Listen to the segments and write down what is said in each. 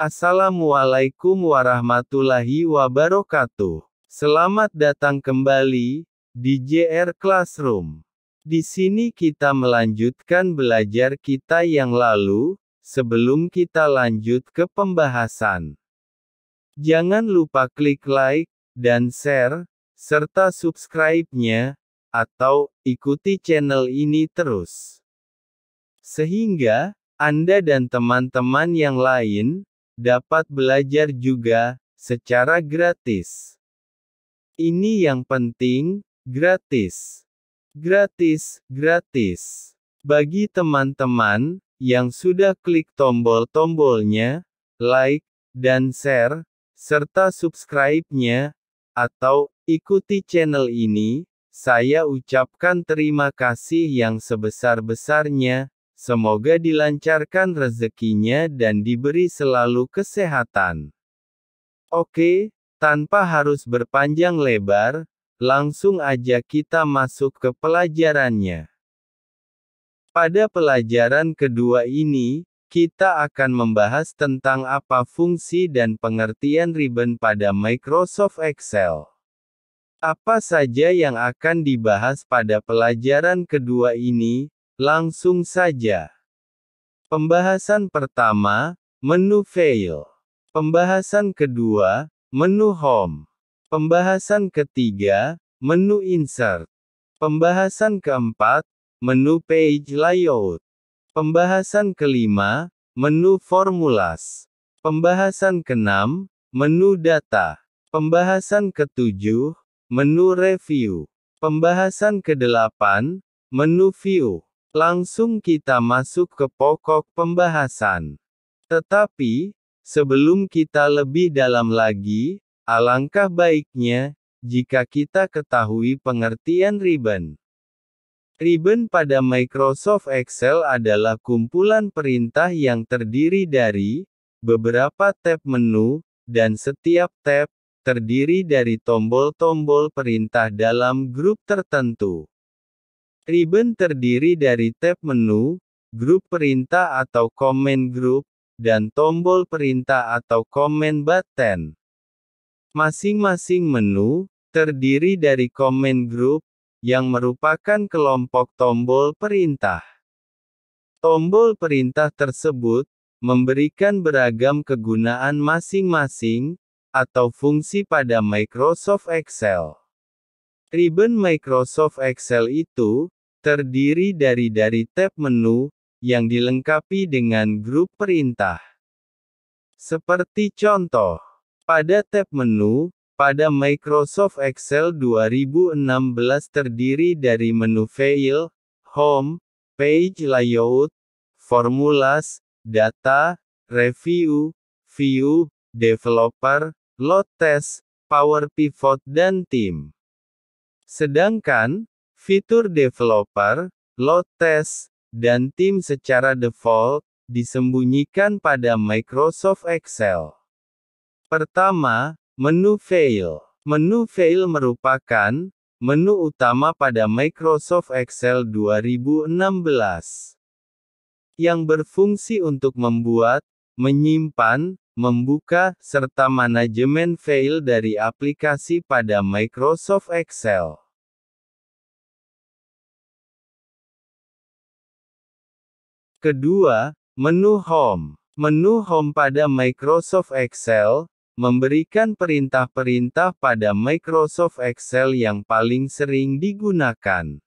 Assalamualaikum warahmatullahi wabarakatuh. Selamat datang kembali di JR Classroom. Di sini kita melanjutkan belajar kita yang lalu, sebelum kita lanjut ke pembahasan. Jangan lupa klik like dan share, serta subscribe-nya, atau ikuti channel ini terus. Sehingga Anda dan teman-teman yang lain dapat belajar juga secara gratis. Ini yang penting, gratis. Gratis, gratis. Bagi teman-teman yang sudah klik tombol-tombolnya, like, dan share, serta subscribe-nya, atau ikuti channel ini, saya ucapkan terima kasih yang sebesar-besarnya. Semoga dilancarkan rezekinya dan diberi selalu kesehatan. Oke, tanpa harus berpanjang lebar, langsung aja kita masuk ke pelajarannya. Pada pelajaran kedua ini, kita akan membahas tentang apa fungsi dan pengertian ribbon pada Microsoft Excel. Apa saja yang akan dibahas pada pelajaran kedua ini? Langsung saja. Pembahasan pertama, menu File. Pembahasan kedua, menu Home. Pembahasan ketiga, menu Insert. Pembahasan keempat, menu Page Layout. Pembahasan kelima, menu Formulas. Pembahasan keenam, menu Data. Pembahasan ketujuh, menu Review. Pembahasan kedelapan, menu View. Langsung kita masuk ke pokok pembahasan. Tetapi, sebelum kita lebih dalam lagi, alangkah baiknya, jika kita ketahui pengertian ribbon. Ribbon pada Microsoft Excel adalah kumpulan perintah yang terdiri dari beberapa tab menu, dan setiap tab terdiri dari tombol-tombol perintah dalam grup tertentu. Ribbon terdiri dari tab menu, grup perintah atau command group, dan tombol perintah atau command button. Masing-masing menu terdiri dari command group, yang merupakan kelompok tombol perintah. Tombol perintah tersebut memberikan beragam kegunaan masing-masing, atau fungsi pada Microsoft Excel. Ribbon Microsoft Excel itu terdiri dari tab menu, yang dilengkapi dengan grup perintah. Seperti contoh, pada tab menu, pada Microsoft Excel 2016 terdiri dari menu File, Home, Page Layout, Formulas, Data, Review, View, Developer, Load Test, Power Pivot dan Theme. Sedangkan, fitur Developer, Load Test, dan Theme secara default, disembunyikan pada Microsoft Excel. Pertama, menu File. Menu File merupakan menu utama pada Microsoft Excel 2016, yang berfungsi untuk membuat, menyimpan, membuka, serta manajemen file dari aplikasi pada Microsoft Excel. Kedua, menu Home. Menu Home pada Microsoft Excel memberikan perintah-perintah pada Microsoft Excel yang paling sering digunakan.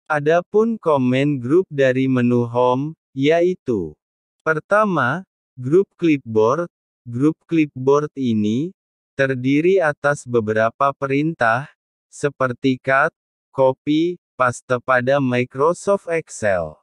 Adapun command group dari menu Home, yaitu: pertama, grup clipboard. Grup clipboard ini terdiri atas beberapa perintah, seperti cut, copy, paste pada Microsoft Excel.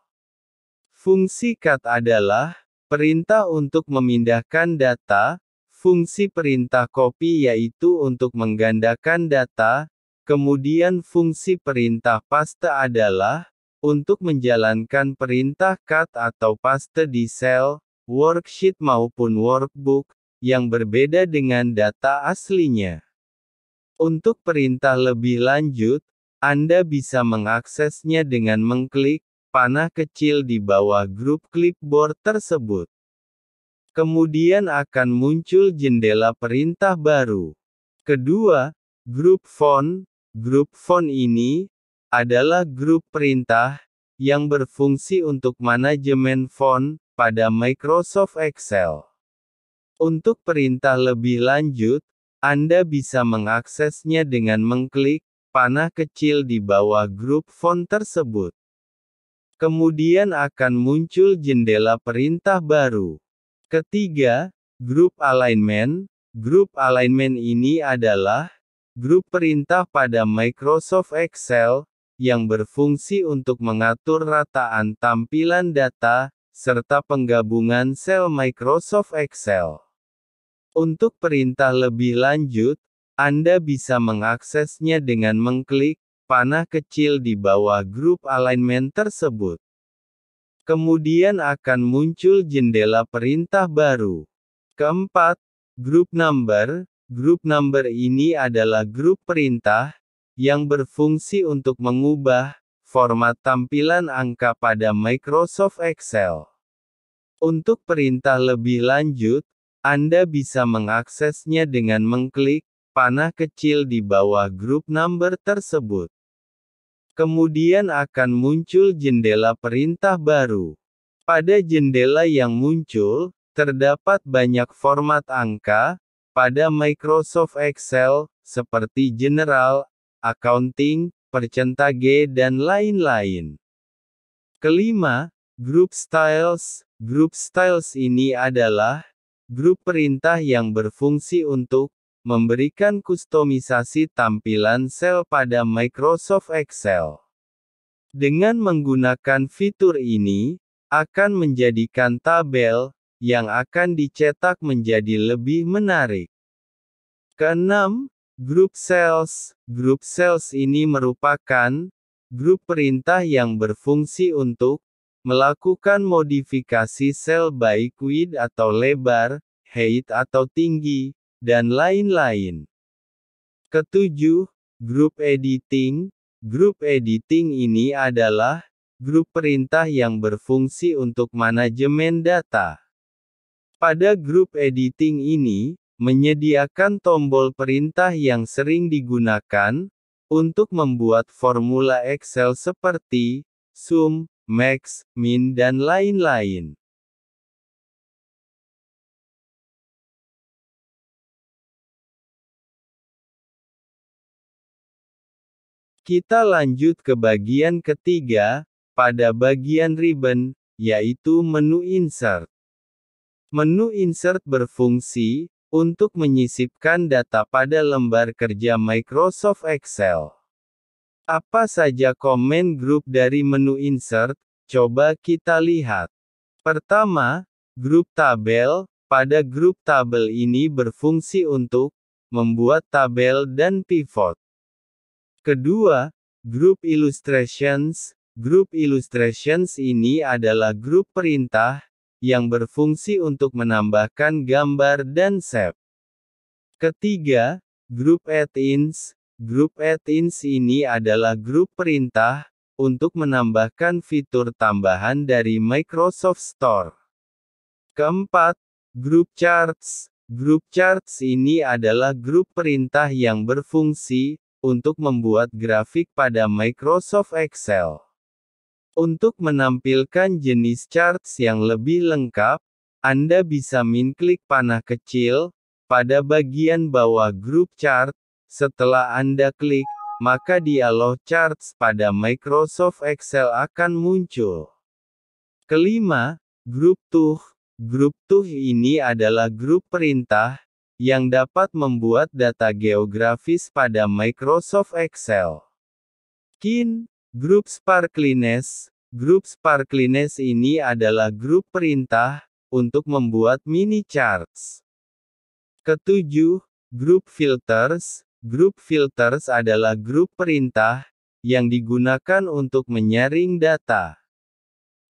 Fungsi cut adalah perintah untuk memindahkan data, fungsi perintah copy yaitu untuk menggandakan data, kemudian fungsi perintah paste adalah untuk menjalankan perintah cut atau paste di sel, worksheet maupun workbook, yang berbeda dengan data aslinya. Untuk perintah lebih lanjut, Anda bisa mengaksesnya dengan mengklik panah kecil di bawah grup clipboard tersebut. Kemudian akan muncul jendela perintah baru. Kedua, grup font. Grup font ini adalah grup perintah yang berfungsi untuk manajemen font pada Microsoft Excel. Untuk perintah lebih lanjut, Anda bisa mengaksesnya dengan mengklik panah kecil di bawah grup font tersebut. Kemudian akan muncul jendela perintah baru. Ketiga, grup alignment. Grup alignment ini adalah grup perintah pada Microsoft Excel yang berfungsi untuk mengatur rataan tampilan data serta penggabungan sel Microsoft Excel. Untuk perintah lebih lanjut, Anda bisa mengaksesnya dengan mengklik panah kecil di bawah grup alignment tersebut. Kemudian akan muncul jendela perintah baru. Keempat, grup number. Grup number ini adalah grup perintah yang berfungsi untuk mengubah format tampilan angka pada Microsoft Excel. Untuk perintah lebih lanjut, Anda bisa mengaksesnya dengan mengklik panah kecil di bawah grup number tersebut. Kemudian akan muncul jendela perintah baru. Pada jendela yang muncul, terdapat banyak format angka pada Microsoft Excel, seperti General, Accounting, Percentage dan lain-lain. Kelima, Group Styles. Group Styles ini adalah grup perintah yang berfungsi untuk memberikan kustomisasi tampilan sel pada Microsoft Excel. Dengan menggunakan fitur ini, akan menjadikan tabel yang akan dicetak menjadi lebih menarik. Keenam, Group Cells. Group Cells ini merupakan grup perintah yang berfungsi untuk melakukan modifikasi sel baik width atau lebar, height atau tinggi, dan lain-lain. Ketujuh, Group Editing. Group Editing ini adalah grup perintah yang berfungsi untuk manajemen data. Pada grup editing ini, menyediakan tombol perintah yang sering digunakan untuk membuat formula Excel seperti sum, max, min dan lain-lain. Kita lanjut ke bagian ketiga, pada bagian ribbon, yaitu menu insert. Menu insert berfungsi untuk menyisipkan data pada lembar kerja Microsoft Excel. Apa saja komen grup dari menu insert? Coba kita lihat. Pertama, grup tabel. Pada grup tabel ini berfungsi untuk membuat tabel dan pivot. Kedua, grup illustrations. Grup illustrations ini adalah grup perintah yang berfungsi untuk menambahkan gambar dan shape. Ketiga, grup add-ins. Grup add-ins ini adalah grup perintah untuk menambahkan fitur tambahan dari Microsoft Store. Keempat, grup charts. Grup charts ini adalah grup perintah yang berfungsi untuk membuat grafik pada Microsoft Excel. Untuk menampilkan jenis charts yang lebih lengkap, Anda bisa klik panah kecil pada bagian bawah grup chart. Setelah Anda klik, maka dialog charts pada Microsoft Excel akan muncul. Kelima, grup tool. Grup tool ini adalah grup perintah yang dapat membuat data geografis pada Microsoft Excel. Grup Sparkliness. Grup Sparkliness ini adalah grup perintah untuk membuat mini charts. Ketujuh, grup Filters. Grup Filters adalah grup perintah yang digunakan untuk menyaring data.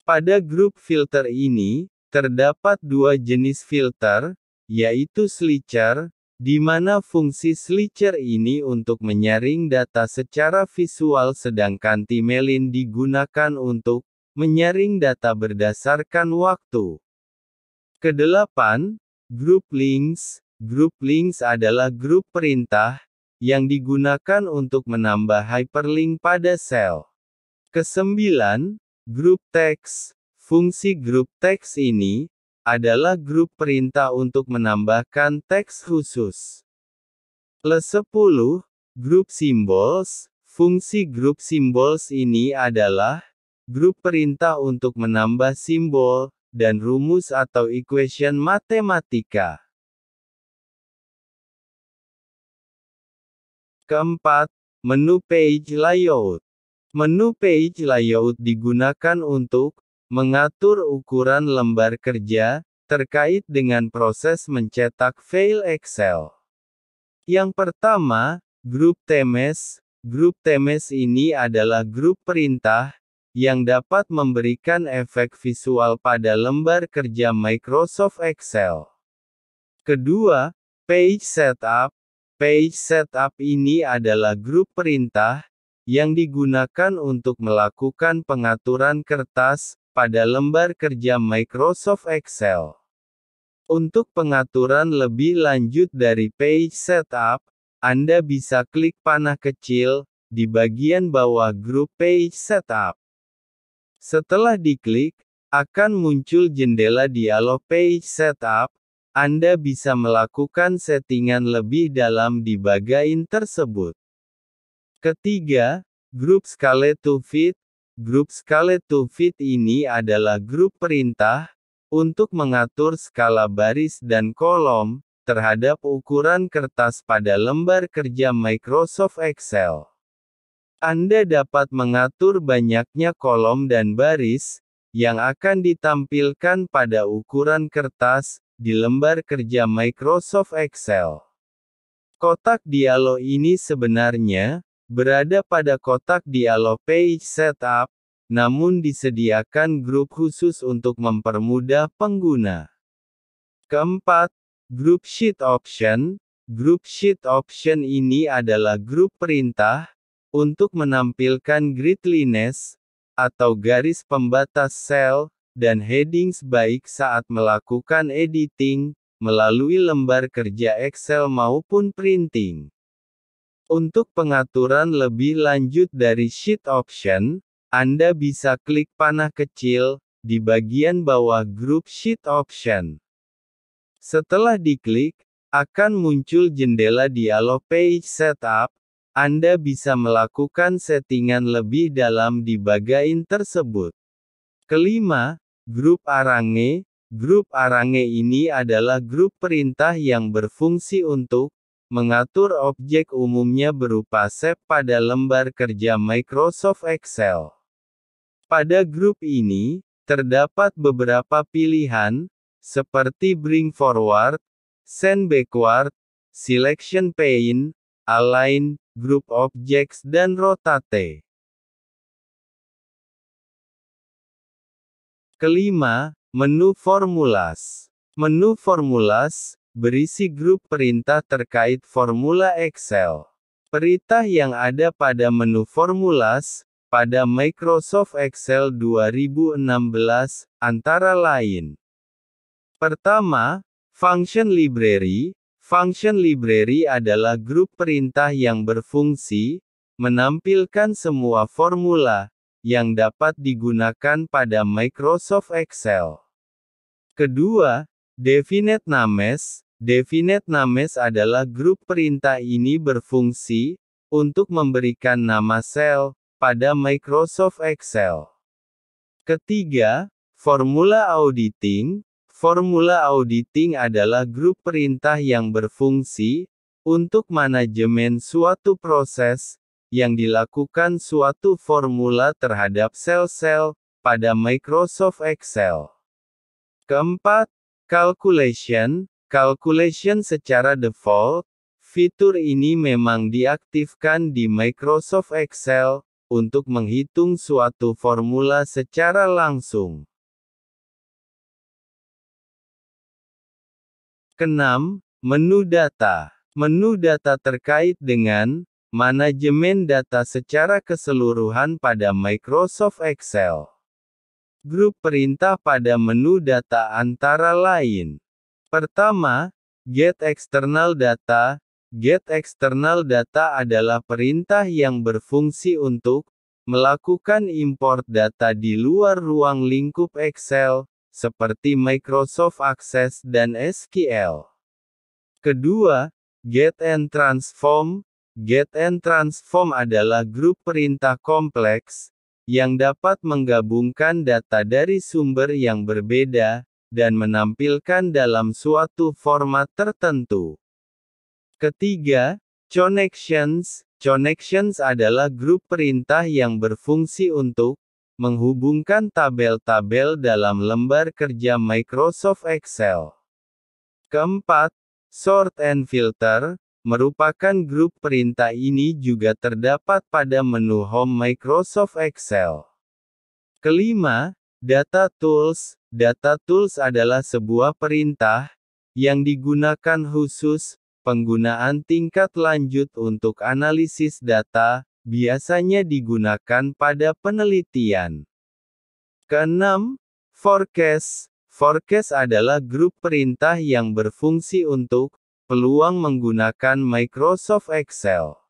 Pada grup filter ini, terdapat dua jenis filter, yaitu Slicer, di mana fungsi Slicer ini untuk menyaring data secara visual sedangkan Timelin digunakan untuk menyaring data berdasarkan waktu. Kedelapan, Group Links. Group Links adalah grup perintah, yang digunakan untuk menambah hyperlink pada sel. Kesembilan, Group Text. Fungsi grup teks ini, adalah grup perintah untuk menambahkan teks khusus. Ke-10, Group Symbols. Fungsi grup symbols ini adalah, grup perintah untuk menambah simbol, dan rumus atau equation matematika. Keempat, menu page layout. Menu page layout digunakan untuk mengatur ukuran lembar kerja terkait dengan proses mencetak file Excel. Yang pertama, grup themes. Grup themes ini adalah grup perintah yang dapat memberikan efek visual pada lembar kerja Microsoft Excel. Kedua, page setup. Page setup ini adalah grup perintah yang digunakan untuk melakukan pengaturan kertas pada lembar kerja Microsoft Excel. Untuk pengaturan lebih lanjut dari page setup, Anda bisa klik panah kecil di bagian bawah grup page setup. Setelah diklik, akan muncul jendela dialog page setup. Anda bisa melakukan settingan lebih dalam di bagian tersebut. Ketiga, grup Scale to Fit. Grup Scale to Fit ini adalah grup perintah untuk mengatur skala baris dan kolom terhadap ukuran kertas pada lembar kerja Microsoft Excel. Anda dapat mengatur banyaknya kolom dan baris yang akan ditampilkan pada ukuran kertas di lembar kerja Microsoft Excel. Kotak dialog ini sebenarnya berada pada kotak dialog page setup, namun disediakan grup khusus untuk mempermudah pengguna. Keempat, Group Sheet Option. Group Sheet Option ini adalah grup perintah untuk menampilkan grid lines atau garis pembatas sel dan headings baik saat melakukan editing melalui lembar kerja Excel maupun printing. Untuk pengaturan lebih lanjut dari Sheet Option, Anda bisa klik panah kecil di bagian bawah grup Sheet Option. Setelah diklik, akan muncul jendela dialog page setup. Anda bisa melakukan settingan lebih dalam di bagian tersebut. Kelima, grup Arrange. Grup Arrange ini adalah grup perintah yang berfungsi untuk mengatur objek umumnya berupa shape pada lembar kerja Microsoft Excel. Pada grup ini, terdapat beberapa pilihan, seperti Bring Forward, Send Backward, Selection Pane, Align, Group Objects dan Rotate. Kelima, menu Formulas. Menu Formulas berisi grup perintah terkait formula Excel. Perintah yang ada pada menu Formulas pada Microsoft Excel 2016 antara lain. Pertama, Function Library. Function Library adalah grup perintah yang berfungsi menampilkan semua formula yang dapat digunakan pada Microsoft Excel. Kedua, Definite Names. Definite Names adalah grup perintah ini berfungsi untuk memberikan nama sel pada Microsoft Excel. Ketiga, Formula Auditing. Formula Auditing adalah grup perintah yang berfungsi untuk manajemen suatu proses yang dilakukan suatu formula terhadap sel-sel pada Microsoft Excel. Keempat, Calculation. Calculation secara default, fitur ini memang diaktifkan di Microsoft Excel untuk menghitung suatu formula secara langsung. Keenam, menu data. Menu data terkait dengan manajemen data secara keseluruhan pada Microsoft Excel. Grup perintah pada menu data antara lain. Pertama, get external data. Get external data adalah perintah yang berfungsi untuk melakukan import data di luar ruang lingkup Excel, seperti Microsoft Access dan SQL. Kedua, get and transform. Get and transform adalah grup perintah kompleks, yang dapat menggabungkan data dari sumber yang berbeda, dan menampilkan dalam suatu format tertentu. Ketiga, connections. Connections adalah grup perintah yang berfungsi untuk menghubungkan tabel-tabel dalam lembar kerja Microsoft Excel. Keempat, sort and filter, merupakan grup perintah ini juga terdapat pada menu Home Microsoft Excel. Kelima, data tools. Data tools adalah sebuah perintah yang digunakan khusus penggunaan tingkat lanjut untuk analisis data, biasanya digunakan pada penelitian. Keenam, forecast. Forecast adalah grup perintah yang berfungsi untuk peluang menggunakan Microsoft Excel.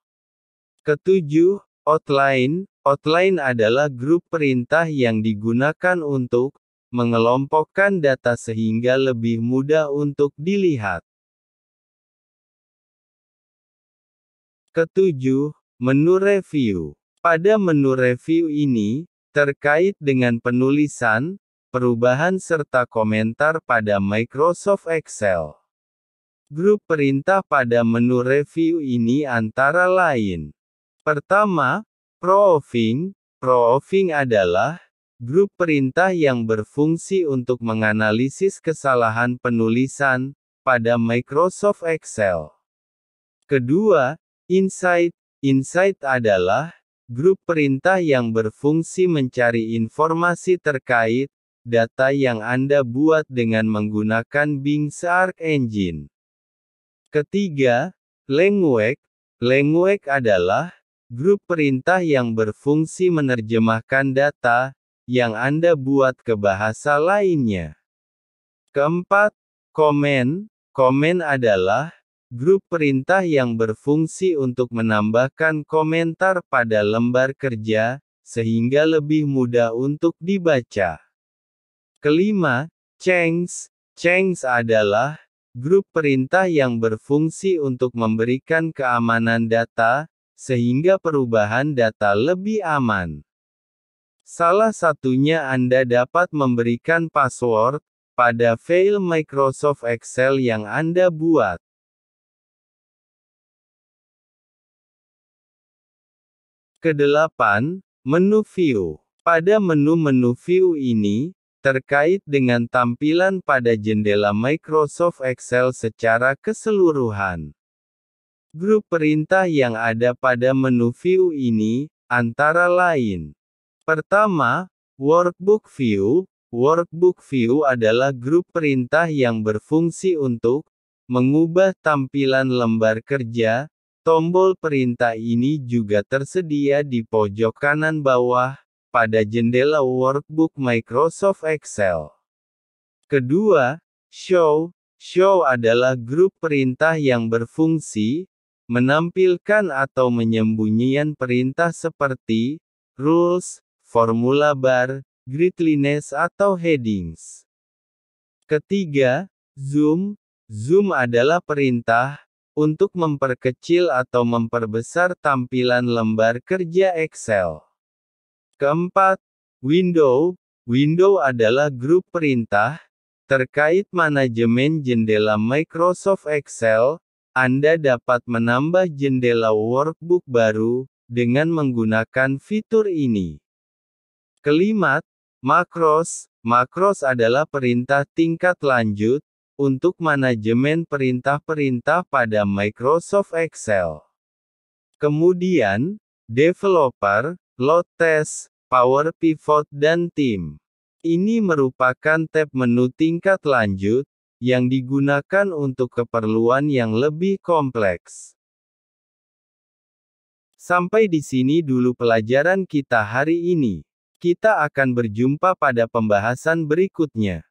Ketujuh, outline. Outline adalah grup perintah yang digunakan untuk mengelompokkan data sehingga lebih mudah untuk dilihat. Ketujuh, menu review. Pada menu review ini, terkait dengan penulisan, perubahan serta komentar pada Microsoft Excel. Grup perintah pada menu review ini antara lain. Pertama, proofing. Proofing adalah grup perintah yang berfungsi untuk menganalisis kesalahan penulisan pada Microsoft Excel. Kedua, insight. Insight adalah grup perintah yang berfungsi mencari informasi terkait data yang Anda buat dengan menggunakan Bing Search Engine. Ketiga, language. Language adalah grup perintah yang berfungsi menerjemahkan data yang Anda buat ke bahasa lainnya. Keempat, comment. Comment adalah grup perintah yang berfungsi untuk menambahkan komentar pada lembar kerja, sehingga lebih mudah untuk dibaca. Kelima, change. Change adalah grup perintah yang berfungsi untuk memberikan keamanan data, sehingga perubahan data lebih aman. Salah satunya Anda dapat memberikan password pada file Microsoft Excel yang Anda buat. Kedelapan, menu view. Pada menu-menu view ini, terkait dengan tampilan pada jendela Microsoft Excel secara keseluruhan. Grup perintah yang ada pada menu view ini, antara lain. Pertama, Workbook View. Workbook View adalah grup perintah yang berfungsi untuk mengubah tampilan lembar kerja. Tombol perintah ini juga tersedia di pojok kanan bawah, pada jendela Workbook Microsoft Excel. Kedua, Show. Show adalah grup perintah yang berfungsi menampilkan atau menyembunyikan perintah seperti rules, formula bar, grid lines atau headings. Ketiga, Zoom. Zoom adalah perintah untuk memperkecil atau memperbesar tampilan lembar kerja Excel. Keempat, Window. Window adalah grup perintah terkait manajemen jendela Microsoft Excel. Anda dapat menambah jendela workbook baru dengan menggunakan fitur ini. Kelima, Macros. Macros adalah perintah tingkat lanjut untuk manajemen perintah-perintah pada Microsoft Excel. Kemudian, Developer, Load Test, Power Pivot dan Theme. Ini merupakan tab menu tingkat lanjut, yang digunakan untuk keperluan yang lebih kompleks. Sampai di sini dulu pelajaran kita hari ini. Kita akan berjumpa pada pembahasan berikutnya.